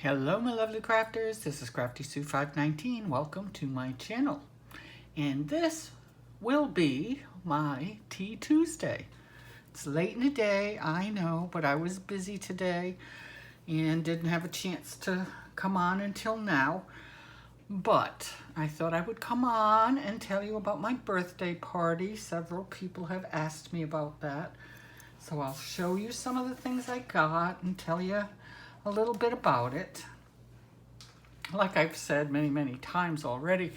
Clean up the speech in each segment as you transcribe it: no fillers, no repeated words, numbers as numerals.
Hello my lovely crafters, this is Crafty Sue 519. Welcome to my channel. And this will be my Tea Tuesday. It's late in the day, I know, but I was busy today and didn't have a chance to come on until now. But I thought I would come on and tell you about my birthday party. Several people have asked me about that. So I'll show you some of the things I got and tell you a little bit about it. Like I've said many times already,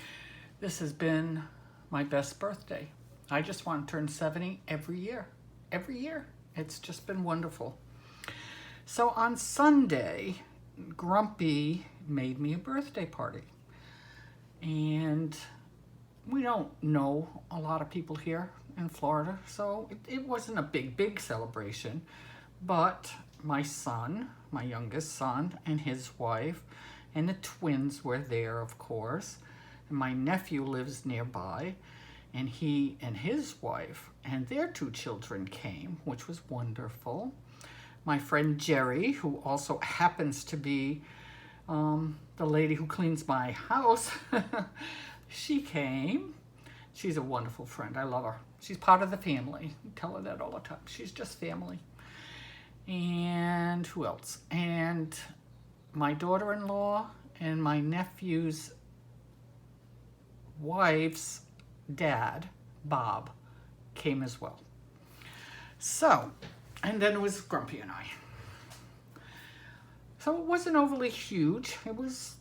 this has been my best birthday. I just want to turn 70 every year. Every year. It's just been wonderful. So on Sunday, Grumpy made me a birthday party. And we don't know a lot of people here in Florida, so it wasn't a big celebration. But my son, my youngest son, and his wife, and the twins were there, of course. And my nephew lives nearby, and he and his wife and their 2 children came, which was wonderful. My friend Jerry, who also happens to be the lady who cleans my house, she came. She's a wonderful friend. I love her. She's part of the family. I tell her that all the time. She's just family. And who else? And my daughter-in-law and my nephew's wife's dad, Bob, came as well. So, and then it was Grumpy and I. So it wasn't overly huge. It was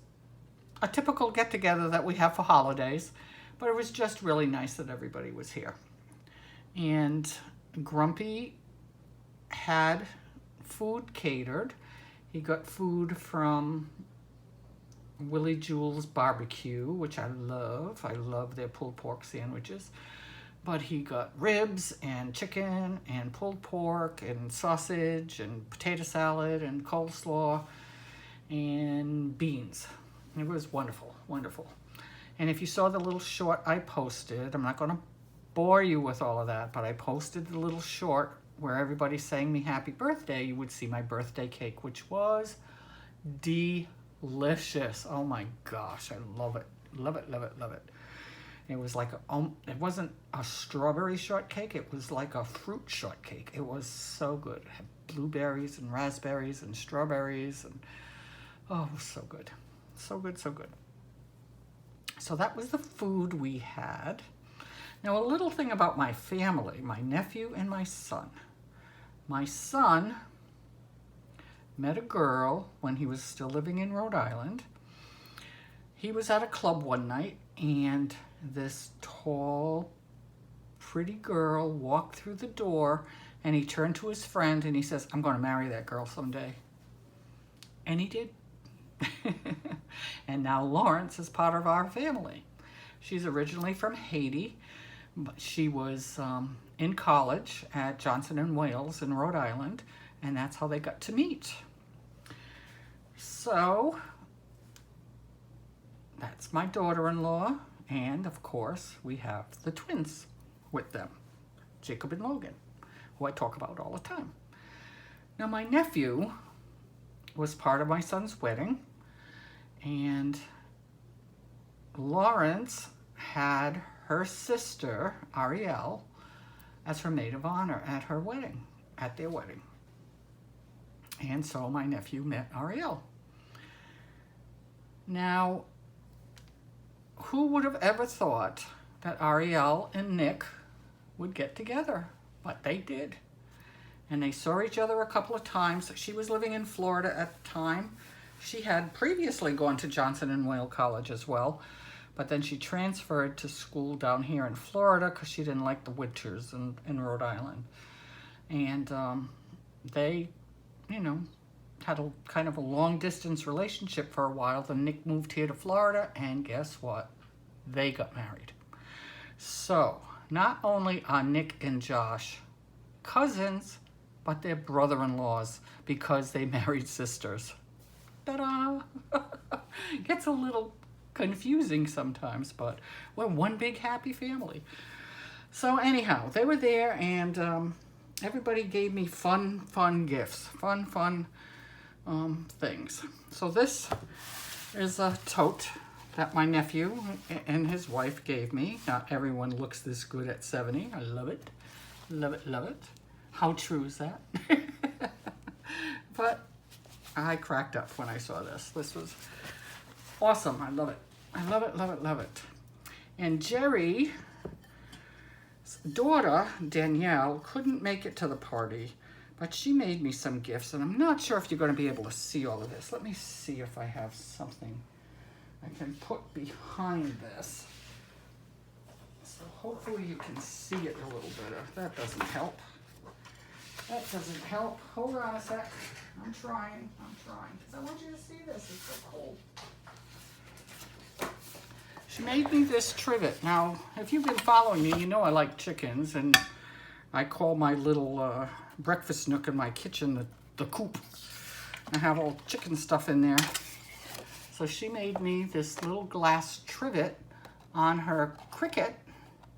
a typical get-together that we have for holidays, but it was just really nice that everybody was here. And Grumpy had food catered. He got food from Willie Jewell's Barbecue, which I love. I love their pulled pork sandwiches. But he got ribs and chicken and pulled pork and sausage and potato salad and coleslaw and beans. It was wonderful, wonderful. And if you saw the little short I posted, I'm not going to bore you with all of that, but I posted the little short where everybody sang me happy birthday. You would see my birthday cake, which was delicious. Oh my gosh, I love it. Love it, love it, love it. It was like, it wasn't a strawberry shortcake, it was like a fruit shortcake. It was so good. It had blueberries and raspberries and strawberries, and oh, it was so good. So good, so good. So that was the food we had. Now, a little thing about my family, my nephew and my son. My son met a girl when he was still living in Rhode Island. He was at a club one night, and this tall, pretty girl walked through the door, and he turned to his friend and he says, "I'm going to marry that girl someday." And he did. And now Lawrence is part of our family. She's originally from Haiti, but she was in college at Johnson & Wales in Rhode Island, and that's how they got to meet. So that's my daughter-in-law, and of course we have the twins with them, Jacob and Logan, who I talk about all the time. Now my nephew was part of my son's wedding, and Lawrence had her sister, Ariel, as her maid of honor at her wedding, at their wedding. And so my nephew met Ariel. Now, who would have ever thought that Ariel and Nick would get together? But they did. And they saw each other a couple of times. She was living in Florida at the time. She had previously gone to Johnson & Wales College as well, but then she transferred to school down here in Florida because she didn't like the winters in Rhode Island. And they, you know, had a kind of a long distance relationship for a while. Then Nick moved here to Florida, and guess what? They got married. So not only are Nick and Josh cousins, but they're brother-in-laws because they married sisters. Ta-da! Gets a little confusing sometimes, but we're one big happy family. So anyhow, they were there, and everybody gave me fun gifts. Fun things. So this is a tote that my nephew and his wife gave me. Not everyone looks this good at 70. I love it. Love it, love it. How true is that? But I cracked up when I saw this. This was awesome. I love it. I love it, love it, love it. And Jerry's daughter, Danielle, couldn't make it to the party, but she made me some gifts, and I'm not sure if you're going to be able to see all of this. Let me see if I have something I can put behind this. So hopefully you can see it a little better. That doesn't help. That doesn't help. Hold on a sec. I'm trying, because I want you to see this. It's so cool. She made me this trivet. Now, if you've been following me, you know I like chickens, and I call my little breakfast nook in my kitchen the coop. I have all chicken stuff in there. So she made me this little glass trivet on her Cricket,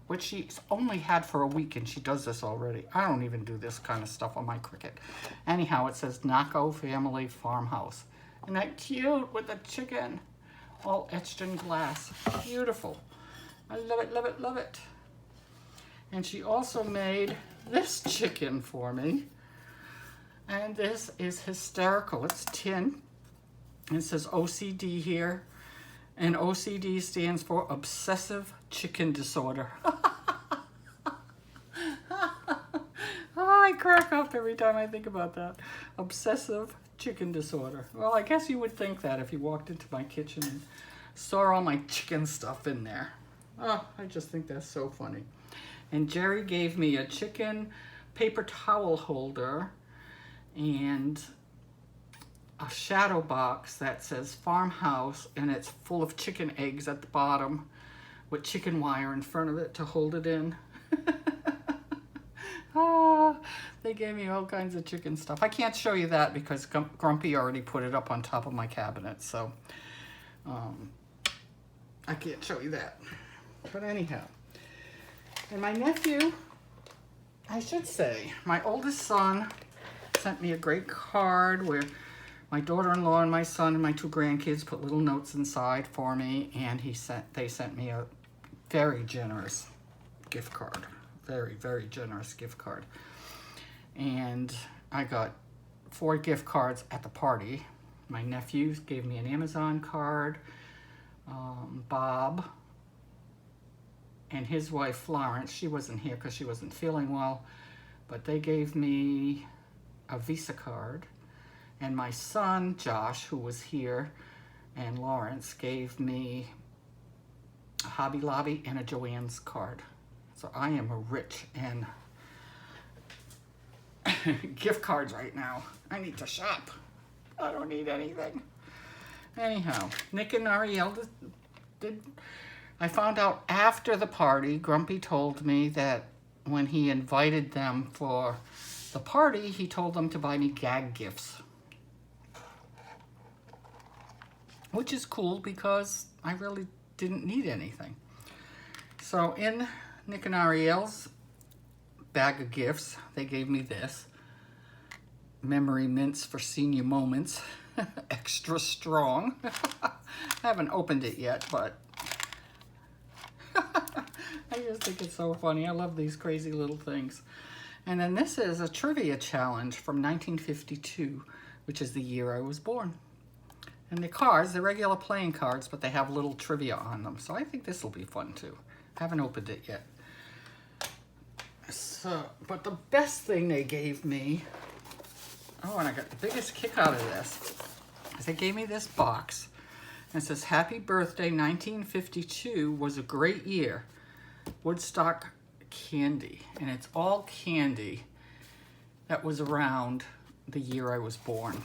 which she's only had for a week, and she does this already. I don't even do this kind of stuff on my Cricket. Anyhow, it says Naco Family Farmhouse. Isn't that cute with the chicken? All etched in glass. Beautiful. I love it, love it, love it. And she also made this chicken for me. And this is hysterical. It's tin. It says OCD here. And OCD stands for Obsessive Chicken Disorder. Oh, I crack up every time I think about that. Obsessive chicken disorder. Well, I guess you would think that if you walked into my kitchen and saw all my chicken stuff in there. Oh, I just think that's so funny. And Jerry gave me a chicken paper towel holder and a shadow box that says farmhouse, and it's full of chicken eggs at the bottom with chicken wire in front of it to hold it in. Oh, they gave me all kinds of chicken stuff. I can't show you that because Grumpy already put it up on top of my cabinet, so I can't show you that. But anyhow, and my nephew, I should say, my oldest son sent me a great card where my daughter-in-law and my son and my two grandkids put little notes inside for me, and they sent me a very generous gift card. Very, very generous gift card. And I got 4 gift cards at the party. My nephew gave me an Amazon card. Bob and his wife Florence, she wasn't here because she wasn't feeling well, but they gave me a Visa card. And my son, Josh, who was here, and Lawrence gave me a Hobby Lobby and a Joann's card. So I am rich in gift cards right now. I need to shop. I don't need anything. Anyhow, Nick and Ariel did. I found out after the party, Grumpy told me that when he invited them for the party, he told them to buy me gag gifts. Which is cool because I really didn't need anything. So in Nick and Ariel's bag of gifts, they gave me this. Memory Mints for Senior Moments. Extra strong. I haven't opened it yet, but I just think it's so funny. I love these crazy little things. And then this is a trivia challenge from 1952, which is the year I was born. And the cards, they're regular playing cards, but they have little trivia on them. So I think this will be fun too. Haven't opened it yet. So, but the best thing they gave me, oh, and I got the biggest kick out of this, is they gave me this box. And it says, Happy Birthday 1952 was a great year. Woodstock candy. And it's all candy that was around the year I was born.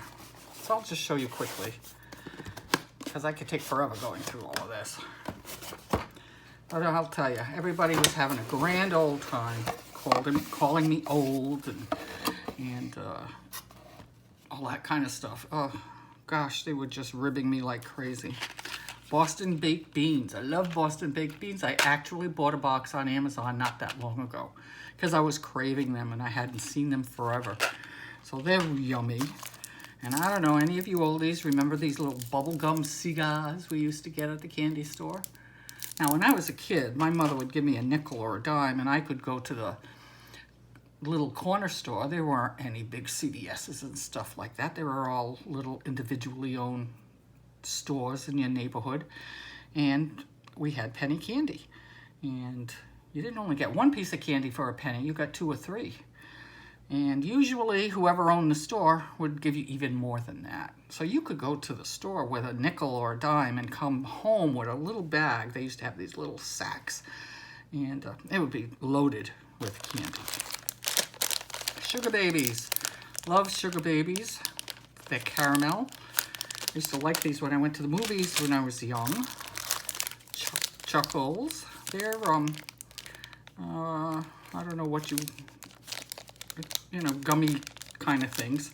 So I'll just show you quickly, because I could take forever going through all of this. But I'll tell you, everybody was having a grand old time, calling me old and all that kind of stuff. Oh, gosh, they were just ribbing me like crazy. Boston Baked Beans. I love Boston Baked Beans. I actually bought a box on Amazon not that long ago because I was craving them and I hadn't seen them forever. So they're yummy. And I don't know, any of you oldies remember these little bubblegum cigars we used to get at the candy store? Now, when I was a kid, my mother would give me a nickel or a dime, and I could go to the little corner store. There weren't any big CVS's and stuff like that. They were all little individually owned stores in your neighborhood. And we had penny candy. And you didn't only get one piece of candy for a penny, you got 2 or 3. And usually whoever owned the store would give you even more than that. So you could go to the store with a nickel or a dime and come home with a little bag. They used to have these little sacks. And it would be loaded with candy. Sugar Babies. Love Sugar Babies. They're caramel. I used to like these when I went to the movies when I was young. Chuckles. They're, I don't know what gummy kind of things.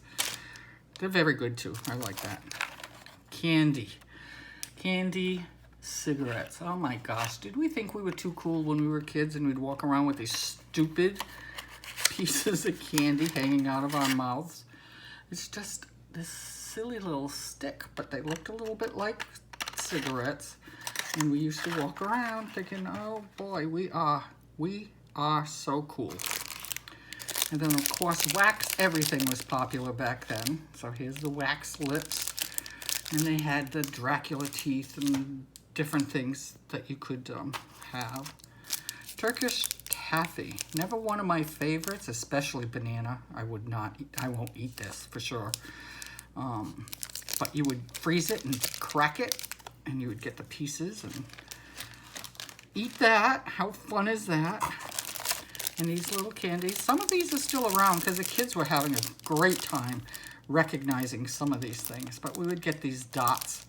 They're very good too. I like that. Candy. Candy cigarettes. Oh my gosh. Did we think we were too cool when we were kids and we'd walk around with these stupid pieces of candy hanging out of our mouths? It's just this silly little stick, but they looked a little bit like cigarettes. And we used to walk around thinking, oh boy, we are so cool. And then, of course, wax everything was popular back then. So here's the wax lips. And they had the Dracula teeth and different things that you could have. Turkish taffy. Never one of my favorites, especially banana. I won't eat this for sure. But you would freeze it and crack it. And you would get the pieces and eat that. How fun is that? And these little candies. Some of these are still around because the kids were having a great time recognizing some of these things. But we would get these dots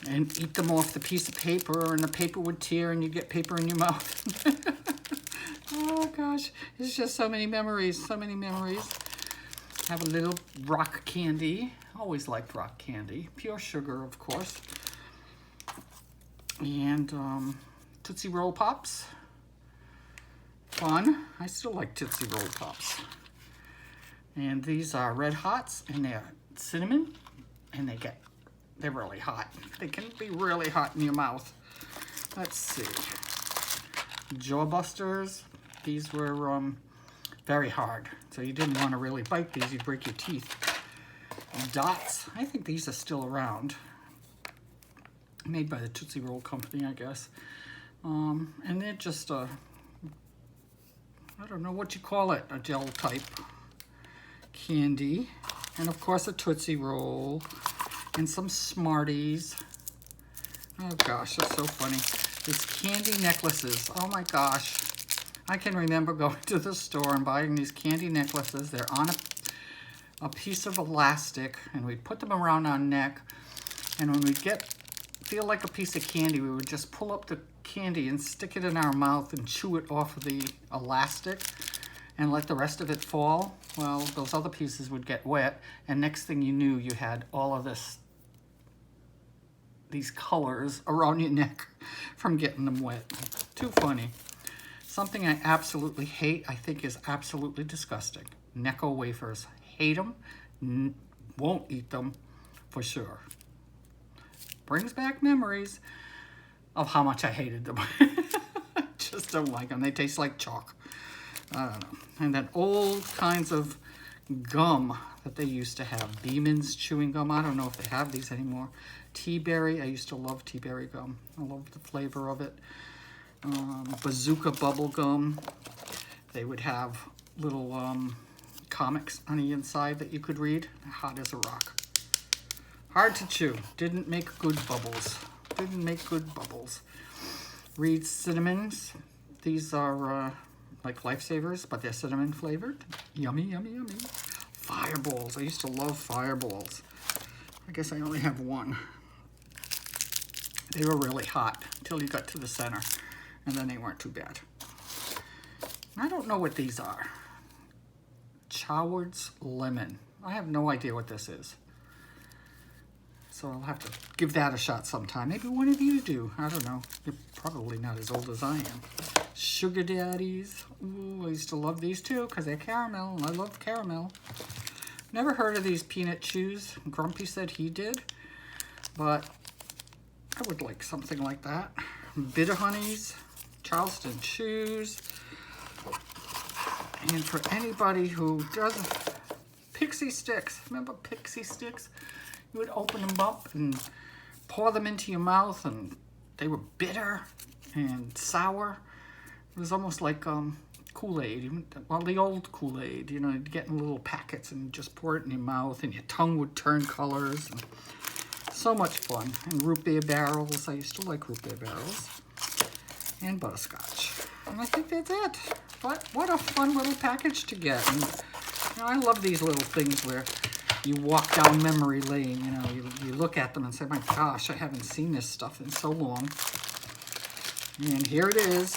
and eat them off the piece of paper, and the paper would tear and you'd get paper in your mouth. Oh gosh, it's just so many memories, so many memories. Have a little rock candy. Always liked rock candy. Pure sugar, of course. And Tootsie Roll Pops. Fun. I still like Tootsie Roll Pops. And these are Red Hots, and they're cinnamon, and they're really hot. They can be really hot in your mouth. Let's see. Jawbusters. These were very hard, so you didn't want to really bite these. You'd break your teeth. Dots. I think these are still around. Made by the Tootsie Roll Company, I guess. And they're just I don't know what you call it, a gel type candy. And of course a Tootsie Roll and some Smarties. Oh gosh, that's so funny. These candy necklaces, oh my gosh. I can remember going to the store and buying these candy necklaces. They're on a piece of elastic, and we'd put them around our neck. And when we'd feel like a piece of candy, we would just pull up the candy and stick it in our mouth and chew it off of the elastic and let the rest of it fall. Well, those other pieces would get wet, and next thing you knew, you had all of these colors around your neck from getting them wet. Too funny. Something I absolutely hate, I think is absolutely disgusting. Necco wafers. Hate them. Won't eat them for sure. Brings back memories of how much I hated them. Just don't like them. They taste like chalk. I don't know. And then old kinds of gum that they used to have. Beeman's chewing gum. I don't know if they have these anymore. Tea-berry. I used to love tea-berry gum. I love the flavor of it. Bazooka bubble gum. They would have little comics on the inside that you could read. Hot as a rock. Hard to chew. Didn't make good bubbles. Didn't make good bubbles. Reed's Cinnamons. These are like Lifesavers, but they're cinnamon flavored. Yummy, yummy, yummy. Fireballs. I used to love Fireballs. I guess I only have one. They were really hot until you got to the center, and then they weren't too bad. I don't know what these are. Choward's Lemon. I have no idea what this is. So I'll have to give that a shot sometime. Maybe one of you do. I don't know. You're probably not as old as I am. Sugar Daddies. Ooh, I used to love these too because they're caramel. I love caramel. Never heard of these peanut chews. Grumpy said he did, but I would like something like that. Bitter Honeys, Charleston Chews. And for anybody who doesn't, Pixie Sticks. Remember Pixie Sticks? You would open them up and pour them into your mouth, and they were bitter and sour. It was almost like Kool-Aid. Well, the old Kool-Aid, you know, you'd get in little packets and just pour it in your mouth, and your tongue would turn colors. And so much fun. And root beer barrels. I used to like root beer barrels. And butterscotch. And I think that's it. But what a fun little package to get. And, you know, I love these little things where you walk down memory lane. You know, you look at them and say, my gosh, I haven't seen this stuff in so long. And here it is.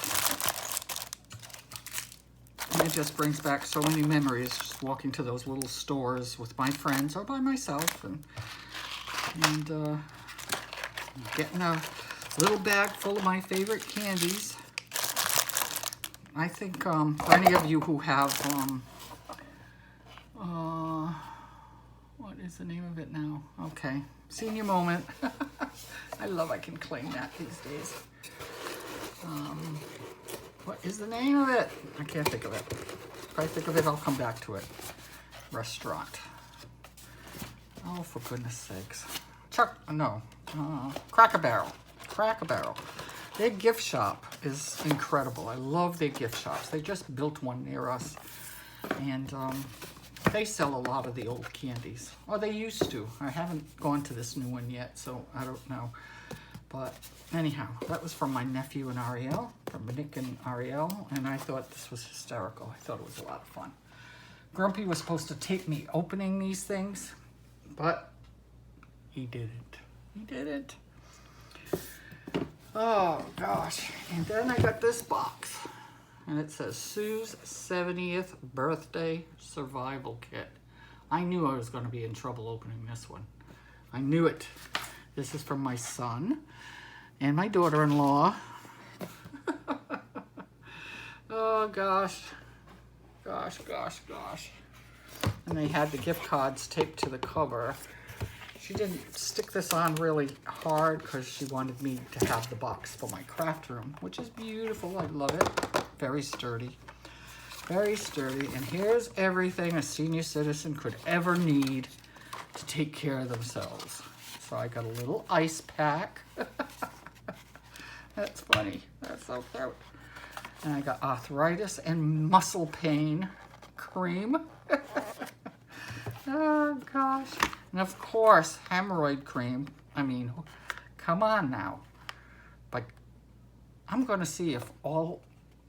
And it just brings back so many memories, just walking to those little stores with my friends or by myself, and getting a little bag full of my favorite candies. I think for any of you who have, what is the name of it now? Okay, Senior Moment. I can claim that these days. What is the name of it? I can't think of it. If I think of it, I'll come back to it. Restaurant. Oh, for goodness sakes. Cracker Barrel. Cracker Barrel. Their gift shop is incredible. I love their gift shops. They just built one near us. And they sell a lot of the old candies. Or they used to. I haven't gone to this new one yet, so I don't know. But anyhow, that was from my nephew and Ariel, from Nick and Ariel, and I thought this was hysterical. I thought it was a lot of fun. Grumpy was supposed to tape me opening these things, but he didn't. He didn't. Oh, gosh. And then I got this box, and it says Sue's 70th Birthday Survival Kit. I knew I was going to be in trouble opening this one. I knew it. This is from my son and my daughter-in-law. Oh, gosh. Gosh, gosh, gosh. And they had the gift cards taped to the cover. She didn't stick this on really hard because she wanted me to have the box for my craft room, which is beautiful. I love it. Very sturdy. Very sturdy. And here's everything a senior citizen could ever need to take care of themselves. So I got a little ice pack. That's funny. That's so cute. And I got arthritis and muscle pain cream. Oh, gosh. And of course, hemorrhoid cream. I mean, come on now. But I'm going to see if all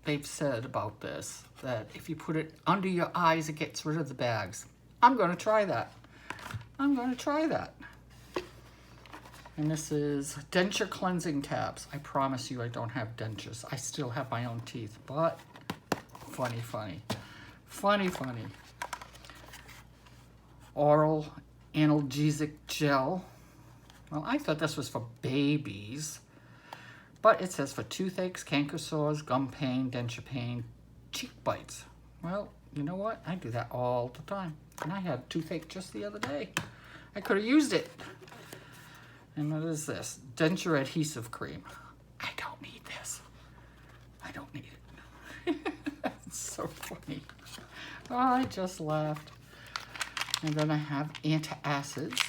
they've said about this, that if you put it under your eyes, it gets rid of the bags. I'm going to try that. I'm going to try that. And this is denture cleansing tabs. I promise you I don't have dentures. I still have my own teeth, but funny, funny. Funny, funny. Oral analgesic gel. Well, I thought this was for babies, but it says for toothaches, canker sores, gum pain, denture pain, cheek bites. Well, you know what? I do that all the time. And I had toothache just the other day. I could have used it. And what is this? Denture adhesive cream. I don't need this. I don't need it. It's so funny. Oh, I just laughed. And then I have antacids.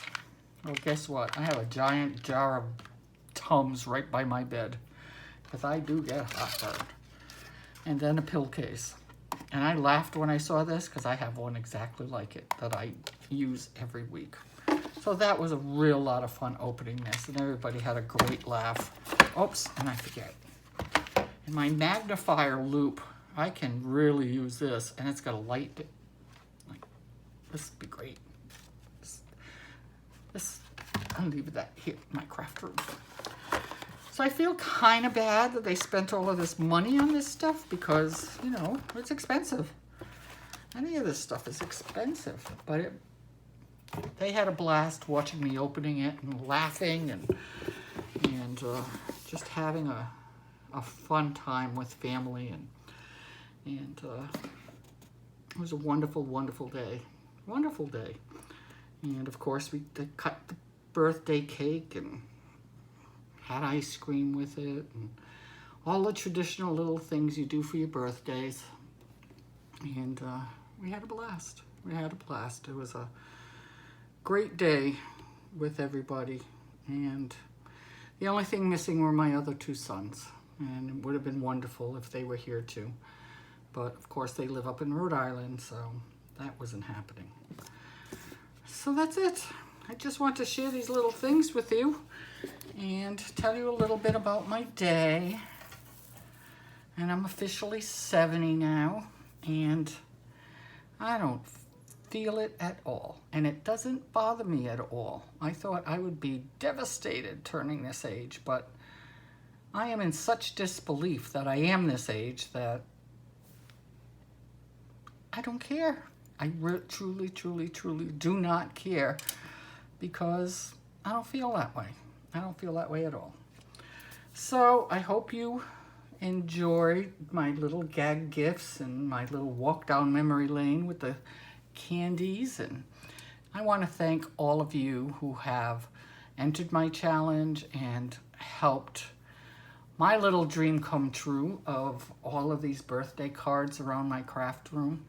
Well, guess what? I have a giant jar of Tums right by my bed, because I do get heartburn. And then a pill case. And I laughed when I saw this, because I have one exactly like it that I use every week. So that was a real lot of fun opening this, and everybody had a great laugh. Oops, and I forget. And my magnifier loop, I can really use this, and it's got a light. Like, this would be great. This, I'll leave that here in my craft room. So I feel kind of bad that they spent all of this money on this stuff because, you know, it's expensive. Any of this stuff is expensive, but they had a blast watching me opening it and laughing and just having a fun time with family, and it was a wonderful, wonderful day. wonderful day. And of course, we cut the birthday cake and had ice cream with it, and all the traditional little things you do for your birthdays. And we had a blast. We had a blast. It was a great day with everybody. And the only thing missing were my other two sons. And it would have been wonderful if they were here too. But of course they live up in Rhode Island, so that wasn't happening. So that's it. I just want to share these little things with you and tell you a little bit about my day. And I'm officially 70 now, and I don't feel it at all. And it doesn't bother me at all. I thought I would be devastated turning this age, but I am in such disbelief that I am this age that I don't care. I truly, truly, truly do not care, because I don't feel that way. I don't feel that way at all. So I hope you enjoy my little gag gifts and my little walk down memory lane with the candies. And I want to thank all of you who have entered my challenge and helped my little dream come true of all of these birthday cards around my craft room.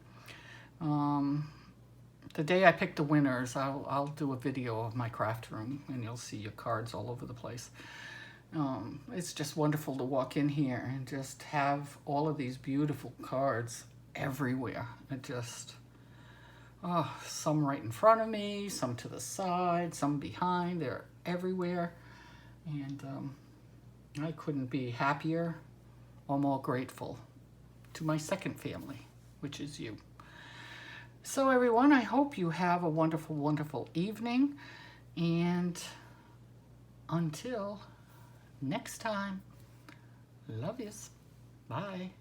The day I pick the winners, I'll do a video of my craft room, and you'll see your cards all over the place. It's just wonderful to walk in here and just have all of these beautiful cards everywhere. It just, some right in front of me, some to the side, some behind. They're everywhere. And I couldn't be happier or more grateful to my second family, which is you. So everyone, I hope you have a wonderful, wonderful evening. And until next time, love yous. Bye.